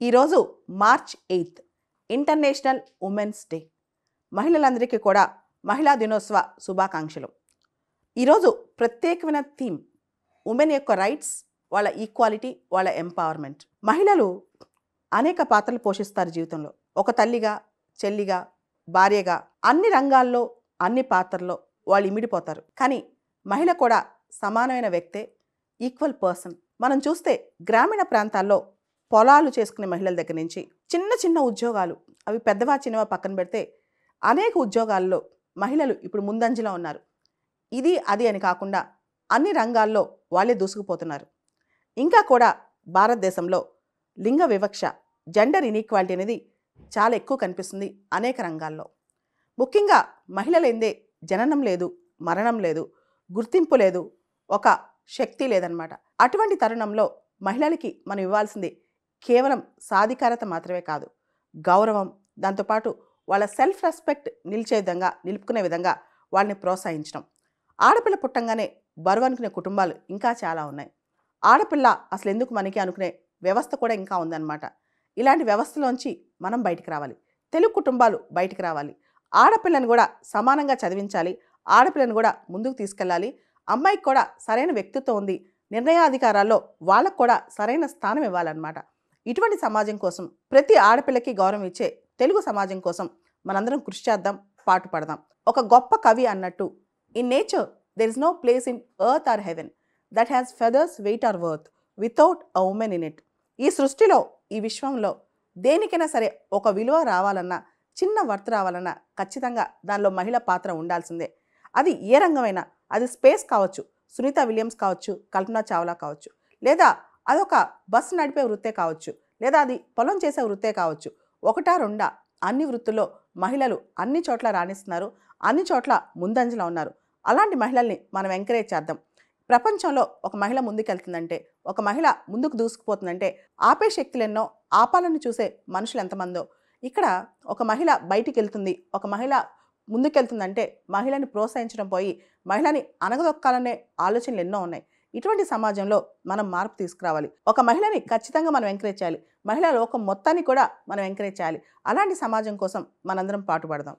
ఈరోజు March 8 international women's day. మహిళలందరికీ కూడా మహిళా దినోత్సవ శుభాకాంక్షలు. ఈరోజు ప్రత్యేకమైన థీమ్ ఉమెన్ యొక్క రైట్స్, వాళ్ళ ఈక్వాలిటీ, వాళ్ళ ఎంపవర్మెంట్. మహిళలు అనేక పాత్రలు పోషిస్తారు జీవితంలో. ఒక తల్లిగా, చెల్లిగా, భార్యగా, అన్ని రంగాల్లో, అన్ని పాత్రల్లో వాళ్ళు ఇమిడిపోతారు. కానీ మహిళ కూడా సమానమైన వ్యక్తే, ఈక్వల్ పర్సన్. మనం చూస్తే గ్రామీణ ప్రాంతాల్లో పొలాలు చేసుకునే మహిళల దగ్గర నుంచి చిన్న చిన్న ఉద్యోగాలు, అవి పెద్దవా చిన్నవా పక్కన పెడితే అనేక ఉద్యోగాల్లో మహిళలు ఇప్పుడు ముందంజలో ఉన్నారు. ఇది అది అని కాకుండా అన్ని రంగాల్లో వాళ్ళే దూసుకుపోతున్నారు. ఇంకా కూడా భారతదేశంలో లింగ వివక్ష, జెండర్ ఇన్ఈక్వాలిటీ అనేది చాలా ఎక్కువ కనిపిస్తుంది అనేక రంగాల్లో. ముఖ్యంగా మహిళలైందే జననం లేదు, మరణం లేదు, గుర్తింపు లేదు, ఒక శక్తి లేదనమాట. అటువంటి తరుణంలో మహిళలకి మనం ఇవ్వాల్సింది కేవలం సాధికారత మాత్రమే కాదు, గౌరవం, దాంతోపాటు వాళ్ళ సెల్ఫ్ రెస్పెక్ట్ నిలుపుకునే విధంగా వాళ్ళని ప్రోత్సహించడం. ఆడపిల్ల పుట్టంగానే బరువు అనుకునే కుటుంబాలు ఇంకా చాలా ఉన్నాయి. ఆడపిల్ల అసలు ఎందుకు మనకి అనుకునే వ్యవస్థ కూడా ఇంకా ఉందన్నమాట. ఇలాంటి వ్యవస్థలోంచి మనం బయటికి రావాలి. తెలుగు కుటుంబాలు బయటికి రావాలి. ఆడపిల్లని కూడా సమానంగా చదివించాలి. ఆడపిల్లని కూడా ముందుకు తీసుకెళ్ళాలి. అమ్మాయికి కూడా సరైన వ్యక్తిత్వం ఉంది, నిర్ణయాధికారాల్లో వాళ్ళకు కూడా సరైన స్థానం ఇవ్వాలన్నమాట. ఇటువంటి సమాజం కోసం, ప్రతి ఆడపిల్లకి గౌరవం ఇచ్చే తెలుగు సమాజం కోసం మనందరం కృషి చేద్దాం, పాటుపడదాం. ఒక గొప్ప కవి అన్నట్టు, in nature there is no place in earth or heaven that has feathers weight or worth without a women in it. ఈ సృష్టిలో, ఈ విశ్వంలో దేనికైనా సరే ఒక విలువ రావాలన్నా, చిన్న వర్త్ రావాలన్నా ఖచ్చితంగా దానిలో మహిళ పాత్ర ఉండాల్సిందే. అది ఏ రంగమైనా, అది స్పేస్ కావచ్చు, సునీత విలియమ్స్ కావచ్చు, కల్పనా చావ్లా కావచ్చు, లేదా అదొక బస్సు నడిపే వృత్తే కావచ్చు, లేదా అది పొలం చేసే వృత్తే కావచ్చు. ఒకటా రెండా, అన్ని వృత్తుల్లో మహిళలు అన్ని చోట్ల రాణిస్తున్నారు, అన్ని చోట్ల ముందంజలో ఉన్నారు. అలాంటి మహిళల్ని మనం ఎంకరేజ్ చేద్దాం. ప్రపంచంలో ఒక మహిళ ముందుకెళ్తుందంటే, ఒక మహిళ ముందుకు దూసుకుపోతుందంటే ఆపే శక్తులెన్నో, ఆపాలని చూసే మనుషులు ఎంతమందో. ఇక్కడ ఒక మహిళ బయటికి వెళ్తుంది, ఒక మహిళ ముందుకెళ్తుందంటే మహిళని ప్రోత్సహించడం పోయి మహిళని అనగదొక్కాలనే ఆలోచనలు ఎన్నో ఉన్నాయి. ఇటువంటి సమాజంలో మనం మార్పు తీసుకురావాలి. ఒక మహిళని ఖచ్చితంగా మనం ఎంకరేజ్ చేయాలి. మహిళా లోకం మొత్తాన్ని కూడా మనం ఎంకరేజ్ చేయాలి. అలాంటి సమాజం కోసం మనందరం పాటుపడదాం.